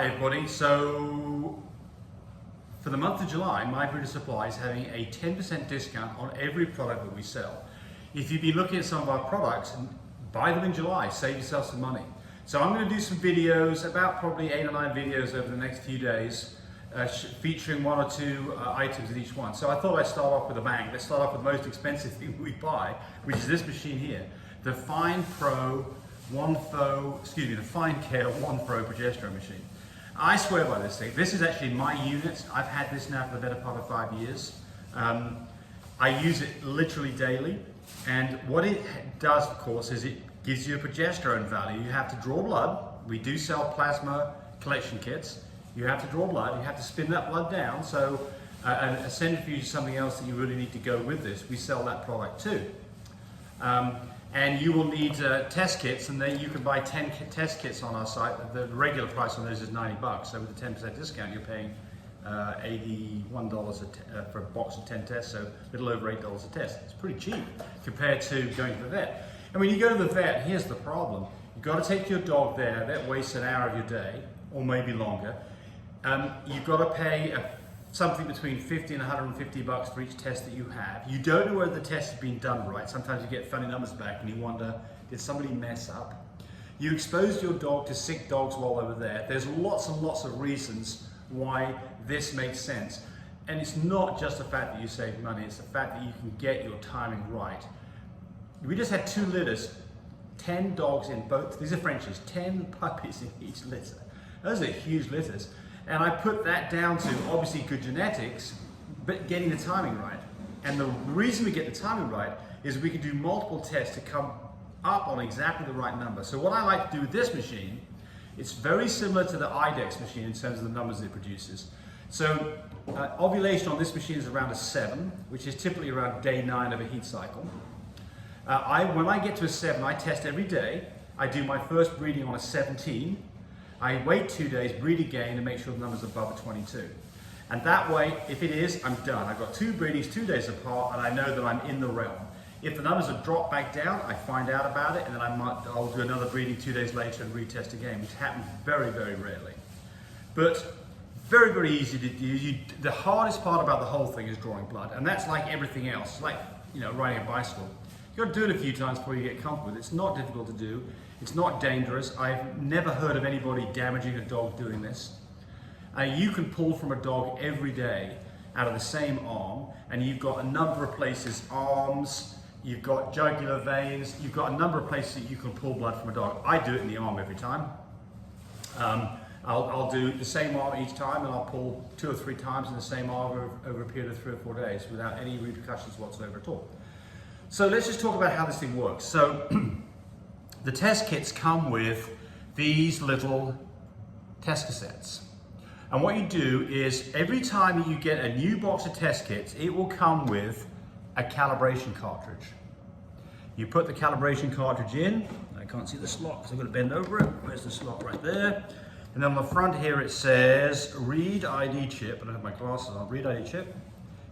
Hi everybody, so for the month of July, My Breeder Supply is having a 10% discount on every product that we sell. If you've been looking at some of our products, buy them in July, save yourself some money. So I'm going to do some videos, about probably 8 or 9 videos over the next few days, featuring 1 or 2 items in each one. So I thought I'd start off with a bang. Let's start off with the most expensive thing we buy, which is this machine here, the Fine Care 1 Pro Progesterone machine. I swear by this thing. This is actually my unit. I've had this now for the better part of 5 years. I use it literally daily, and what it does, of course, is it gives you a progesterone value. You have to draw blood. We do sell plasma collection kits. You have to draw blood. You have to spin that blood down. So a centrifuge is something else that you really need to go with this. We sell that product too. And you will need test kits, and then you can buy 10 test kits on our site. The regular price on those is $90, so with a 10% discount you're paying $81 for a box of 10 tests, so a little over $8 a test. It's pretty cheap compared to going to the vet. And when you go to the vet, here's the problem. You've got to take your dog there. That wastes an hour of your day, or maybe longer. You've got to pay something between $50 and $150 for each test that you have. You don't know whether the test has been done right. Sometimes you get funny numbers back and you wonder, did somebody mess up? You exposed your dog to sick dogs while over there. There's lots and lots of reasons why this makes sense. And it's not just the fact that you save money, it's the fact that you can get your timing right. We just had 2 litters, 10 dogs in both, these are Frenchies, 10 puppies in each litter. Those are huge litters. And I put that down to obviously good genetics, but getting the timing right. And the reason we get the timing right is we can do multiple tests to come up on exactly the right number. So what I like to do with this machine, it's very similar to the IDEX machine in terms of the numbers it produces. So ovulation on this machine is around a 7, which is typically around day 9 of a heat cycle. When I get to a 7, I test every day. I do my first breeding on a 17. I wait 2 days, breed again, and make sure the number's above a 22. And that way, if it is, I'm done. I've got 2 breedings 2 days apart, and I know that I'm in the realm. If the numbers have dropped back down, I find out about it, and then I'll do another breeding 2 days later and retest again, which happens very, very rarely. But very, very easy to do. The hardest part about the whole thing is drawing blood, and that's like everything else. It's like, riding a bicycle. You've got to do it a few times before you get comfortable with it. It's not difficult to do. It's not dangerous. I've never heard of anybody damaging a dog doing this. You can pull from a dog every day out of the same arm, and you've got a number of places, arms, you've got jugular veins, you've got a number of places that you can pull blood from a dog. I do it in the arm every time. I'll do the same arm each time, and I'll pull 2 or 3 times in the same arm over a period of 3 or 4 days without any repercussions whatsoever at all. So let's just talk about how this thing works. So the test kits come with these little test cassettes. And what you do is every time you get a new box of test kits, it will come with a calibration cartridge. You put the calibration cartridge in. I can't see the slot because I've got to bend over it. Where's the slot? Right there. And then on the front here it says read ID chip. I don't have my glasses on. Read ID chip.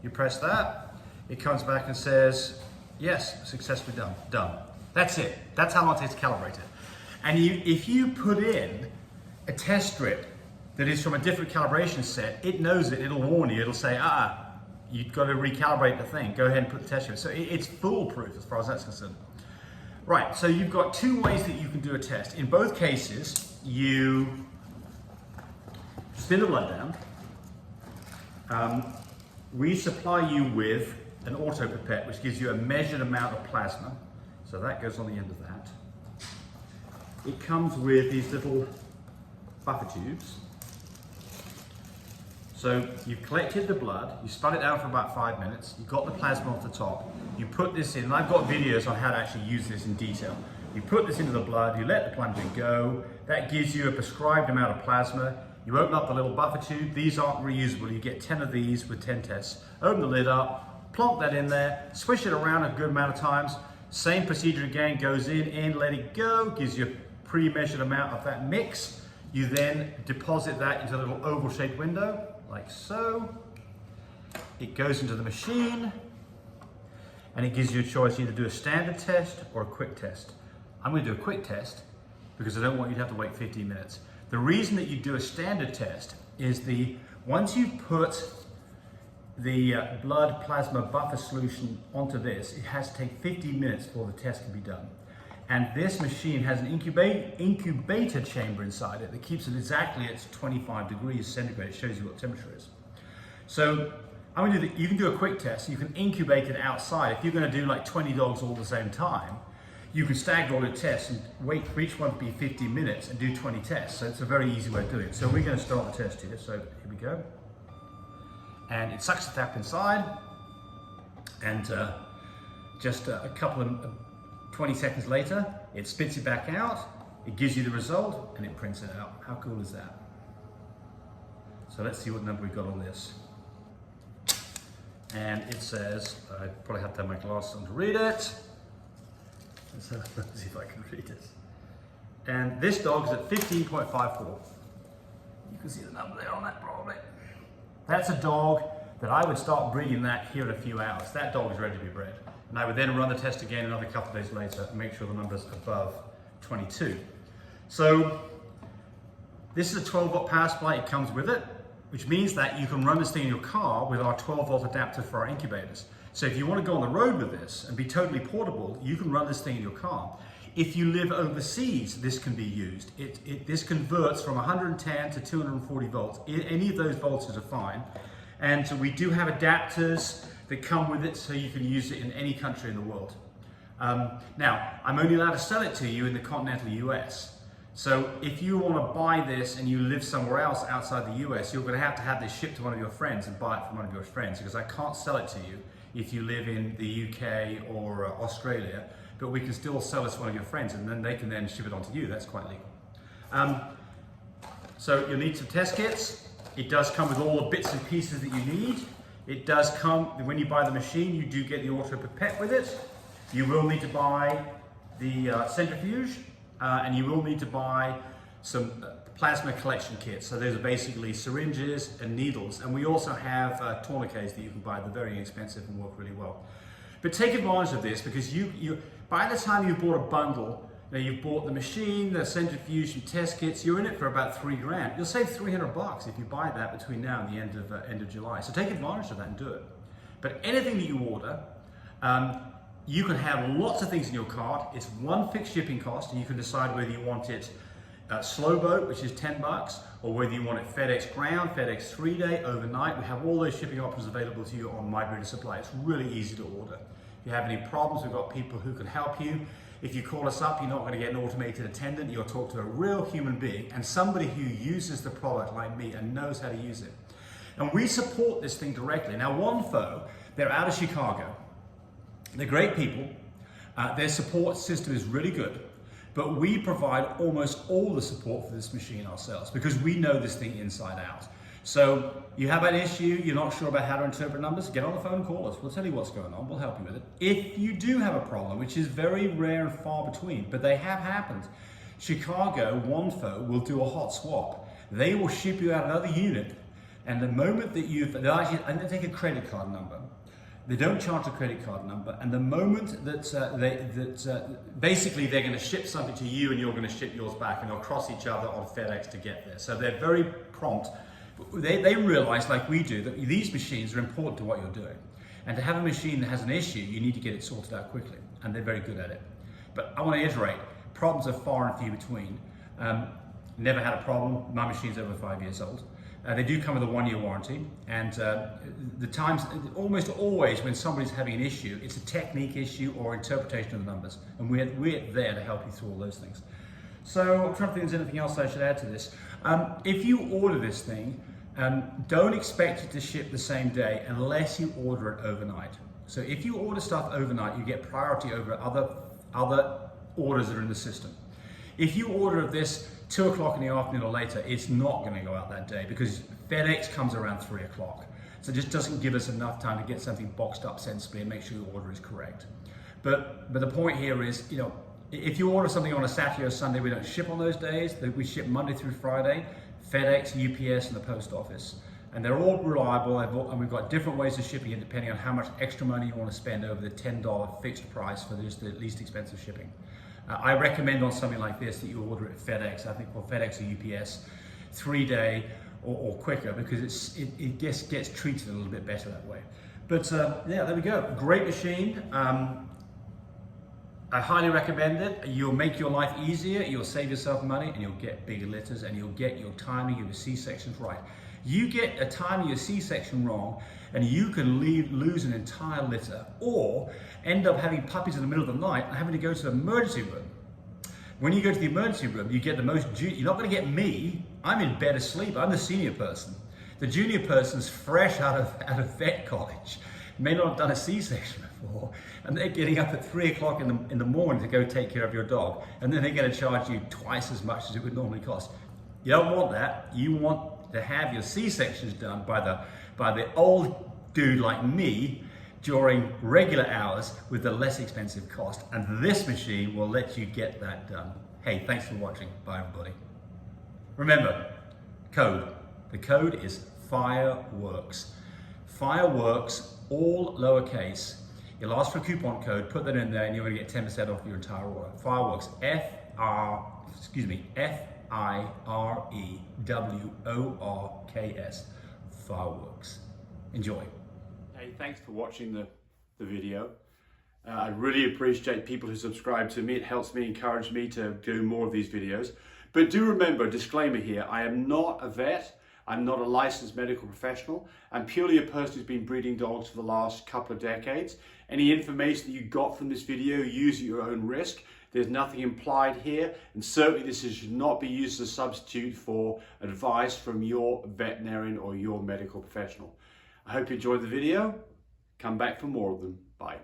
You press that. It comes back and says, yes, successfully done. Done. That's it. That's how long it takes to calibrate it. And if you put in a test strip that is from a different calibration set, it knows it. It'll warn you. It'll say, you've got to recalibrate the thing. Go ahead and put the test strip. So it's foolproof as far as that's concerned. Right, so you've got 2 ways that you can do a test. In both cases, you spin the blood down. We supply you with an auto pipette, which gives you a measured amount of plasma. So that goes on the end of that. It comes with these little buffer tubes. So you've collected the blood, you spun it down for about 5 minutes, you've got the plasma off the top, you put this in, and I've got videos on how to actually use this in detail. You put this into the blood, you let the plunger go, that gives you a prescribed amount of plasma. You open up the little buffer tube, these aren't reusable, you get 10 of these with 10 tests. Open the lid up, plonk that in there, swish it around a good amount of times. Same procedure again, goes in, let it go, gives you a pre-measured amount of that mix. You then deposit that into a little oval shaped window, like so. It goes into the machine, and it gives you a choice either do a standard test or a quick test. I'm going to do a quick test because I don't want you to have to wait 15 minutes. The reason that you do a standard test is once you put the blood plasma buffer solution onto this, it has to take 15 minutes before the test can be done. And this machine has an incubator chamber inside it that keeps it exactly at 25 degrees centigrade. It shows you what the temperature is. So you can do a quick test. You can incubate it outside. If you're going to do like 20 dogs all at the same time, you can stagger all your tests and wait for each one to be 15 minutes and do 20 tests. So it's a very easy way of doing it. So we're going to start the test here. So here we go. And it sucks the tap inside, and just a couple of 20 seconds later, it spits it back out, it gives you the result, and it prints it out. How cool is that? So let's see what number we got on this. And it says, I probably have to have my glasses on to read it. Let's see if I can read it. And this dog is at 15.54. You can see the number there on that probably. That's a dog that I would start breeding that here in a few hours. That dog is ready to be bred. And I would then run the test again another couple of days later and make sure the number's above 22. So this is a 12-volt power supply. It comes with it, which means that you can run this thing in your car with our 12-volt adapter for our incubators. So if you want to go on the road with this and be totally portable, you can run this thing in your car. If you live overseas, this can be used. This converts from 110 to 240 volts. Any of those voltages are fine. And so we do have adapters that come with it, so you can use it in any country in the world. Now, I'm only allowed to sell it to you in the continental US. So if you want to buy this and you live somewhere else outside the US, you're going to have this shipped to one of your friends and buy it from one of your friends, because I can't sell it to you if you live in the UK or Australia, but we can still sell it to one of your friends, and then they can then ship it on to you. That's quite legal. So you'll need some test kits. It does come with all the bits and pieces that you need. It does come, when you buy the machine, you do get the auto pipette with it. You will need to buy the centrifuge, and you will need to buy some plasma collection kits. So those are basically syringes and needles. And we also have tourniquets that you can buy. They're very inexpensive and work really well. But take advantage of this, because by the time you've bought a bundle, you've bought the machine, the centrifuge, and test kits, you're in it for about $3 grand. You'll save $300 if you buy that between now and the end of July. So take advantage of that and do it. But anything that you order, you can have lots of things in your cart. It's one fixed shipping cost, and you can decide whether you want it slow boat, which is $10, or whether you want it FedEx ground, FedEx 3-day, overnight. We have all those shipping options available to you on My Breeder Supply. It's really easy to order. If you have any problems, we've got people who can help you. If you call us up, you're not going to get an automated attendant. You'll talk to a real human being and somebody who uses the product like me and knows how to use it. And we support this thing directly. Now, Wonfo, they're out of Chicago. They're great people. Their support system is really good. But we provide almost all the support for this machine ourselves, because we know this thing inside out. So you have an issue, you're not sure about how to interpret numbers, get on the phone and call us. We'll tell you what's going on, we'll help you with it. If you do have a problem, which is very rare and far between, but they have happened, Chicago, Wonfo will do a hot swap. They will ship you out another unit, and the moment that and they take a credit card number. They don't charge a credit card number, and the moment that basically they're going to ship something to you and you're going to ship yours back, and they'll cross each other on FedEx to get there. So they're very prompt. They realize, like we do, that these machines are important to what you're doing. And to have a machine that has an issue, you need to get it sorted out quickly, and they're very good at it. But I want to iterate, problems are far and few between. Never had a problem. My machine's over 5 years old. They do come with a 1-year warranty, and the times, almost always when somebody's having an issue, it's a technique issue or interpretation of the numbers, and we're there to help you through all those things. So I'm trying to think if there's anything else I should add to this. If you order this thing, don't expect it to ship the same day unless you order it overnight. So if you order stuff overnight, you get priority over other orders that are in the system. If you order this 2 o'clock in the afternoon or later, it's not going to go out that day, because FedEx comes around 3 o'clock. So it just doesn't give us enough time to get something boxed up sensibly and make sure your order is correct. But the point here is, if you order something on a Saturday or Sunday, we don't ship on those days. We ship Monday through Friday, FedEx, UPS, and the post office. And they're all reliable, and we've got different ways of shipping it depending on how much extra money you want to spend over the $10 fixed price for just the least expensive shipping. I recommend on something like this that you order it at FedEx, I think, or FedEx or UPS, 3-day or quicker, because it gets treated a little bit better that way. But yeah, there we go. Great machine. I highly recommend it. You'll make your life easier, you'll save yourself money, and you'll get bigger litters, and you'll get your timing of your C-sections right. You get a time of your C-section wrong, and you can lose an entire litter, or end up having puppies in the middle of the night and having to go to the emergency room. When you go to the emergency room, you get the most, you're not going to get me. I'm in bed asleep. I'm the senior person. The junior person's fresh out of vet college, may not have done a C-section before, and they're getting up at 3 o'clock in the morning to go take care of your dog, and then they're going to charge you twice as much as it would normally cost. You don't want that. You want to have your C-sections done by the old dude like me during regular hours with the less expensive cost, and this machine will let you get that done. Hey, thanks for watching. Bye, everybody. Remember, code. The code is Fireworks. Fireworks, all lowercase. You'll ask for a coupon code, put that in there, and you're going to get 10% off your entire order. Fireworks, Fireworks. Fireworks. Enjoy. Hey, thanks for watching the video. I really appreciate people who subscribe to me. It helps me, encourage me to do more of these videos. But do remember, disclaimer here, I am not a vet. I'm not a licensed medical professional. I'm purely a person who's been breeding dogs for the last couple of decades. Any information that you got from this video, use at your own risk. There's nothing implied here, and certainly this should not be used as a substitute for advice from your veterinarian or your medical professional. I hope you enjoyed the video. Come back for more of them. Bye.